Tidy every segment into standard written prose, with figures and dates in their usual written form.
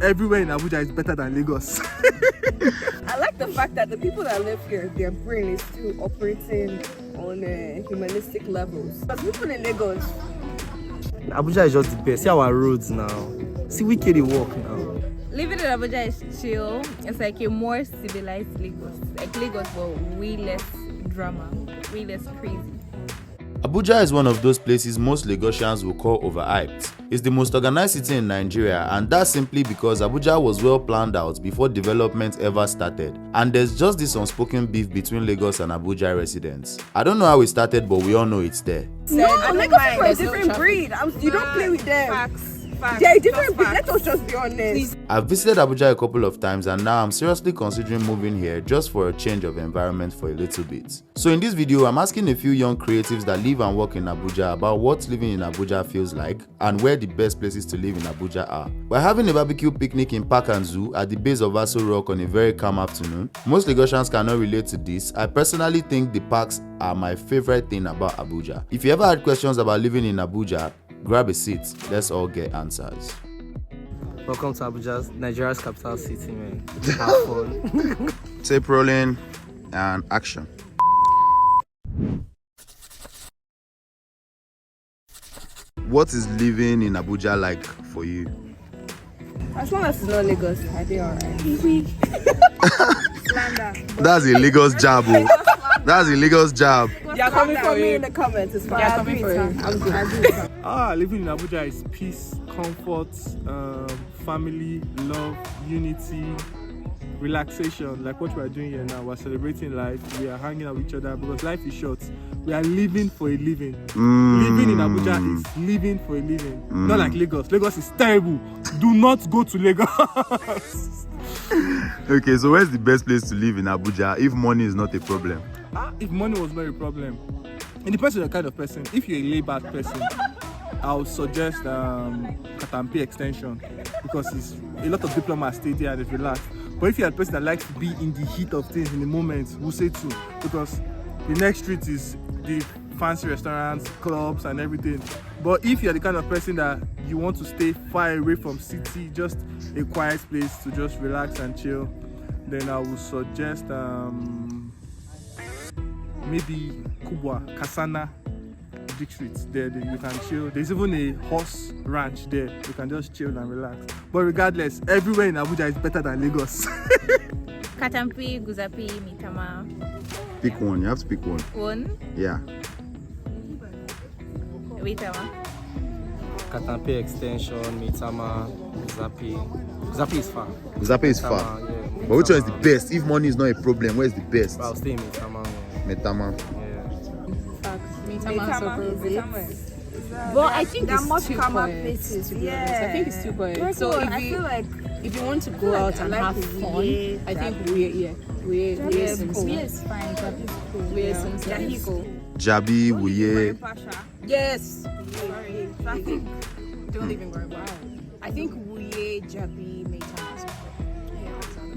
everywhere in Abuja is better than Lagos. I like the fact that the people that live here, their brain is still operating on humanistic levels. But people in Lagos, Abuja is just the best. See our roads now. See we carry walk now. Living in Abuja is chill. It's like a more civilized Lagos. Like Lagos, but way less drama, way less crazy. Abuja is one of those places most Lagosians will call overhyped. It's the most organized city in Nigeria, and that's simply because Abuja was well planned out before development ever started. And there's just this unspoken beef between Lagos and Abuja residents. I don't know how it started, but we all know it's there. no, Lagos people are a different breed. You don't play with them. Facts. They're a different breed. Let us just be honest. I've visited Abuja a couple of times, and now I'm seriously considering moving here just for a change of environment for a little bit. So in this video, I'm asking a few young creatives that live and work in Abuja about what living in Abuja feels like and where the best places to live in Abuja are. We're having a barbecue picnic in Park and Zoo at the base of Aso Rock on a very calm afternoon. Most Lagosians cannot relate to this. I personally think the parks are my favorite thing about Abuja. If you ever had questions about living in Abuja, grab a seat. Let's all get answers. Welcome to Abuja, Nigeria's capital city, man. Have fun. Tape rolling and action. What is living in Abuja like for you? As long as it's not Lagos, I think alright. Slander. That's a Lagos jab. That's a Lagos jab. You're coming for me in the comments. It's fine. I'm good. Living in Abuja is peace, comfort, family, love, unity, relaxation. Like what we are doing here now, we're celebrating life. We are hanging out with each other because life is short. We are living for a living. Living in Abuja is living for a living. Not like Lagos. Lagos is terrible. Do not go to Lagos. Okay, so where's the best place to live in Abuja if money is not a problem? If money was not a problem, it depends on the kind of person. If you're a laid-back person, I would suggest Katampe extension because it's a lot of diplomats stay there and it's relaxed. But if you're a person that likes to be in the heat of things in the moment, we'll say too, because the next street is the fancy restaurants, clubs and everything. But if you're the kind of person that you want to stay far away from city, just a quiet place to just relax and chill, then I would suggest maybe Kubwa, Kasana, districts there. You can chill. There's even a horse ranch there. You can just chill and relax. But regardless, everywhere in Abuja is better than Lagos. Katampi, Guzapi, Mitama. Pick one. You have to pick one. One. Yeah. Mitama. Katampe extension, Mitama, Zapi. Zapi is far. Zape is far. Yeah, But which one is the best? If money is not a problem, where is the best? I'll stay in Mitama. Metama. Yeah. But I think there are it's much too calmer quiet, places. to be honest. I think it's too quiet. So So if you want to go out and have fun, I think we're Simpson. Yes, fine, but it's cool. We're Simpson. Jabi, Wuye. Yes. Sorry, traffic. Don't even worry about it. I think Wuye, Jabi, Meitama.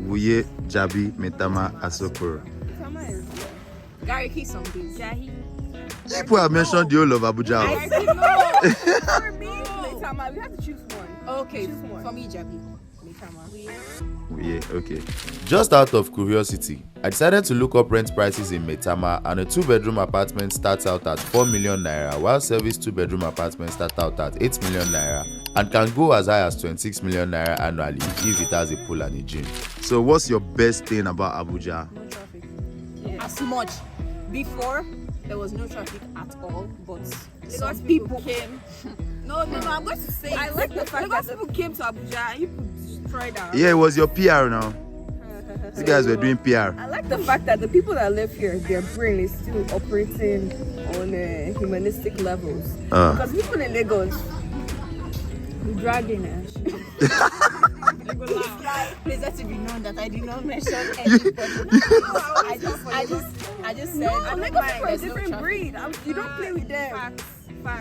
Wuye, Jabi, Metama, Asokoro. Gary, key some these. People have mentioned the whole of Abuja. I said no. For me, Metama, we have to choose one. Okay, Choose one. for me, Jabi. Meitama. Wuye, okay. Just out of curiosity, I decided to look up rent prices in Metama, and a 2-bedroom apartment starts out at 4 million naira, while service 2-bedroom apartments start out at 8 million naira and can go as high as 26 million naira annually if it has a pool and a gym. So what's your best thing about Abuja? No traffic. As much. Before, there was no traffic at all, but some people came. No, I'm going to say. I like the fact that people came to Abuja and you destroyed our. Yeah, it was your PR now. You guys were doing PR. I like the fact that the people that live here, their brain is still operating on humanistic levels. Because people in Lagos, we're dragging us. please let it be known that I did not mention anybody. I just said Lagos people are a different breed. You don't play with them.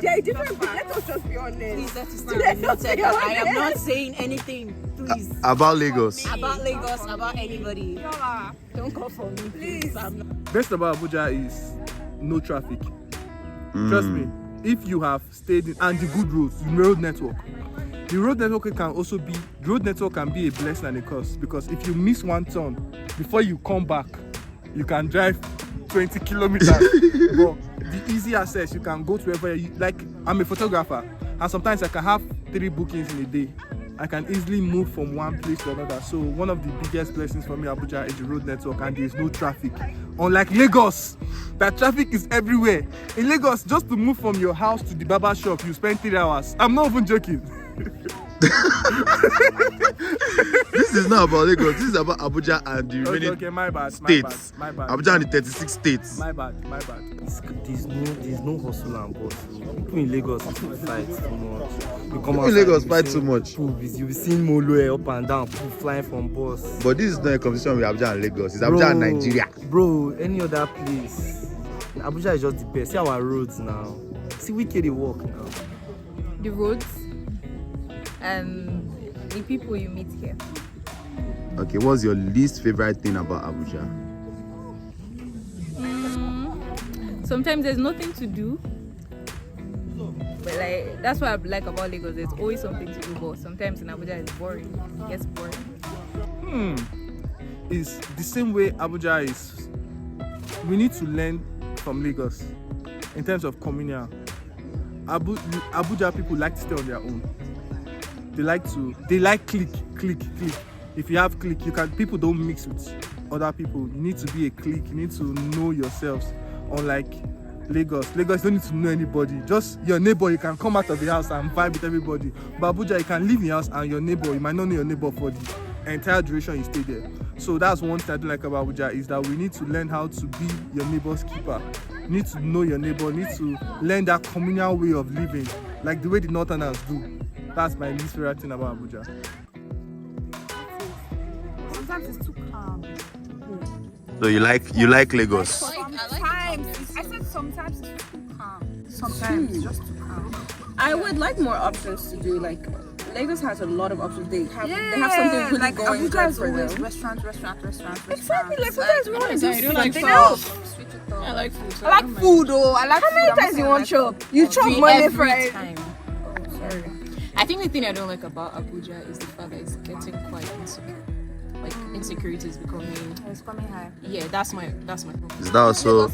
They're a different breed. Let us just be honest. please let it still be noted that I am not saying anything, please. About Lagos. About Lagos, about anybody. Don't call for me, please. Best about Abuja is no traffic. Trust me. If you have stayed in and the good roads, the road network. The road network can be a blessing and a curse, because if you miss one turn before you come back, you can drive 20 kilometers. But the easy access, you can go to wherever you like. I'm a photographer, and sometimes I can have 3 bookings in a day. I can easily move from one place to another. So one of the biggest blessings for me, Abuja, is the road network, and there is no traffic. Unlike Lagos, that traffic is everywhere. In Lagos, just to move from your house to the barber shop, you spend 3 hours. I'm not even joking. This is not about Lagos. This is about Abuja and the remaining states. My bad. Abuja and the 36 states. My bad. There's no hustle and bustle. People in Lagos fight too much. You come People in Lagos fight too much. You'll be seeing Molo up and down, people flying from bus. But this is not a competition with Abuja and Lagos. It's Abuja and Nigeria. Bro, any other place. Abuja is just the best. See our roads now. See we can walk now. The roads and the people you meet here. Okay, what's your least favorite thing about Abuja? Sometimes there's nothing to do. But like that's what I like about Lagos. There's always something to do, but sometimes in Abuja it's boring. It gets boring. It's the same way Abuja is. We need to learn from Lagos in terms of communal. Abuja people like to stay on their own. They like click. If you have click, people don't mix with other people. You need to be a clique. You need to know yourselves. Unlike Lagos don't need to know anybody. Just your neighbor, you can come out of the house and vibe with everybody. But Abuja, you can leave your house and your neighbor, you might not know your neighbor for the entire duration you stay there. So that's one thing I do like about Abuja, is that we need to learn how to be your neighbor's keeper. You need to know your neighbor, you need to learn that communal way of living, like the way the Northerners do. That's my least favorite thing about Abuja. Sometimes it's too calm. So you like Lagos? Sometimes I said sometimes it's too calm. Sometimes it's just too calm. I would like more options to do. Like Lagos has a lot of options. They have something really like going Abuja is for always them. restaurants. Exactly. Like sometimes we want to do something food. else. Switch it up. I like food. So I like food though. I like How food. many I'm times not you saying want I chop? You chop every Monday, Friday. time. Oh, sorry. I think the thing I don't like about Abuja is the fact that it's getting quite insecure. Like insecurity is becoming. It's coming high. Yeah, that's my problem. Is that also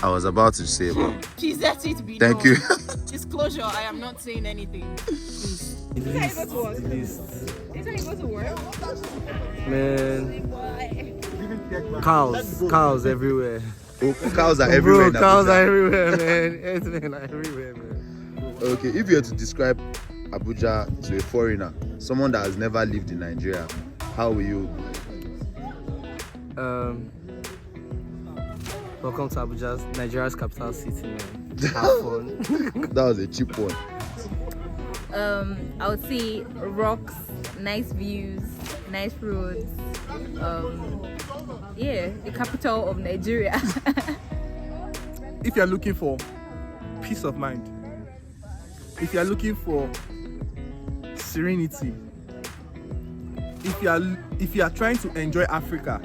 I was about to say, but Please let it be. thank known. you. Disclosure: I am not saying anything. The list. Man, cows everywhere. Oh, cows are everywhere. Bro, in cows Abuja. are everywhere, man. Everywhere, man. Okay, if you were to describe Abuja to a foreigner, someone that has never lived in Nigeria, how will you? Welcome to Abuja, Nigeria's capital city, man. Have fun. That was a cheap one. I would say rocks, nice views, nice roads. The capital of Nigeria. If you're looking for peace of mind, if you're looking for serenity, if you are trying to enjoy Africa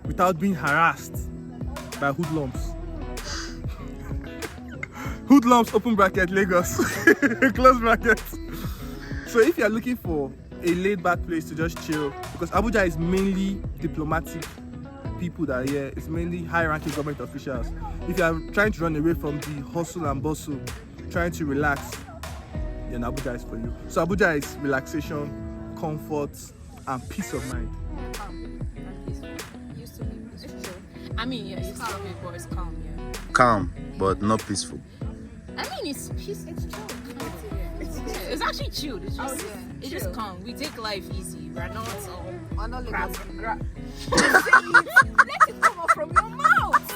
without being harassed by hoodlums. Hoodlums, open bracket, Lagos, close bracket. So if you're looking for a laid-back place to just chill, because Abuja is mainly diplomatic people that are here, it's mainly high-ranking government officials. If you're trying to run away from the hustle and bustle, trying to relax, then Abuja is for you. So Abuja is relaxation, comfort, and peace of mind. Used to be peaceful. I mean, yeah, used to be, but it's calm. Yeah. Calm, but not peaceful. I mean, it's peace. It's chill. It's actually chilled. It's just, it's just calm. We take life easy. We're not Let it come out from your mouth.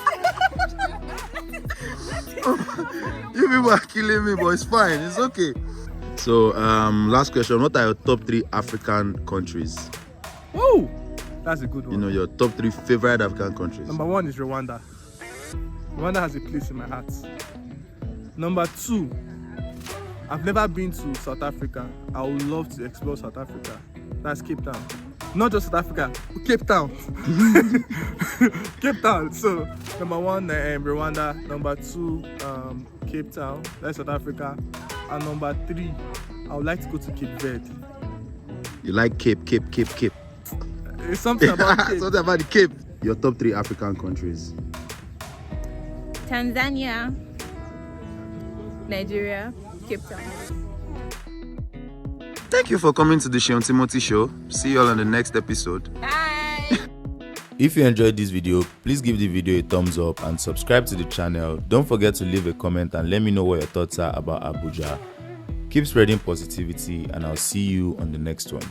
You people are killing me, but it's fine. It's okay. So, last question. What are your top 3 African countries? Woo! That's a good one. You know, your top 3 favorite African countries. Number 1 is Rwanda. Rwanda has a place in my heart. Number 2, I've never been to South Africa. I would love to explore South Africa. That's Cape Town. Not just South Africa, Cape Town. Cape Town. So, number 1, Rwanda. Number 2, Cape Town. That's South Africa. And number 3, I would like to go to Cape Verde. You like Cape. It's something about Cape. Something about the Cape. Your top 3 African countries. Tanzania, Nigeria, Cape Town. Thank you for coming to the Sean Timothy Show. See you all on the next episode. Bye. If you enjoyed this video, please give the video a thumbs up and subscribe to the channel. Don't forget to leave a comment and let me know what your thoughts are about Abuja. Keep spreading positivity and I'll see you on the next one.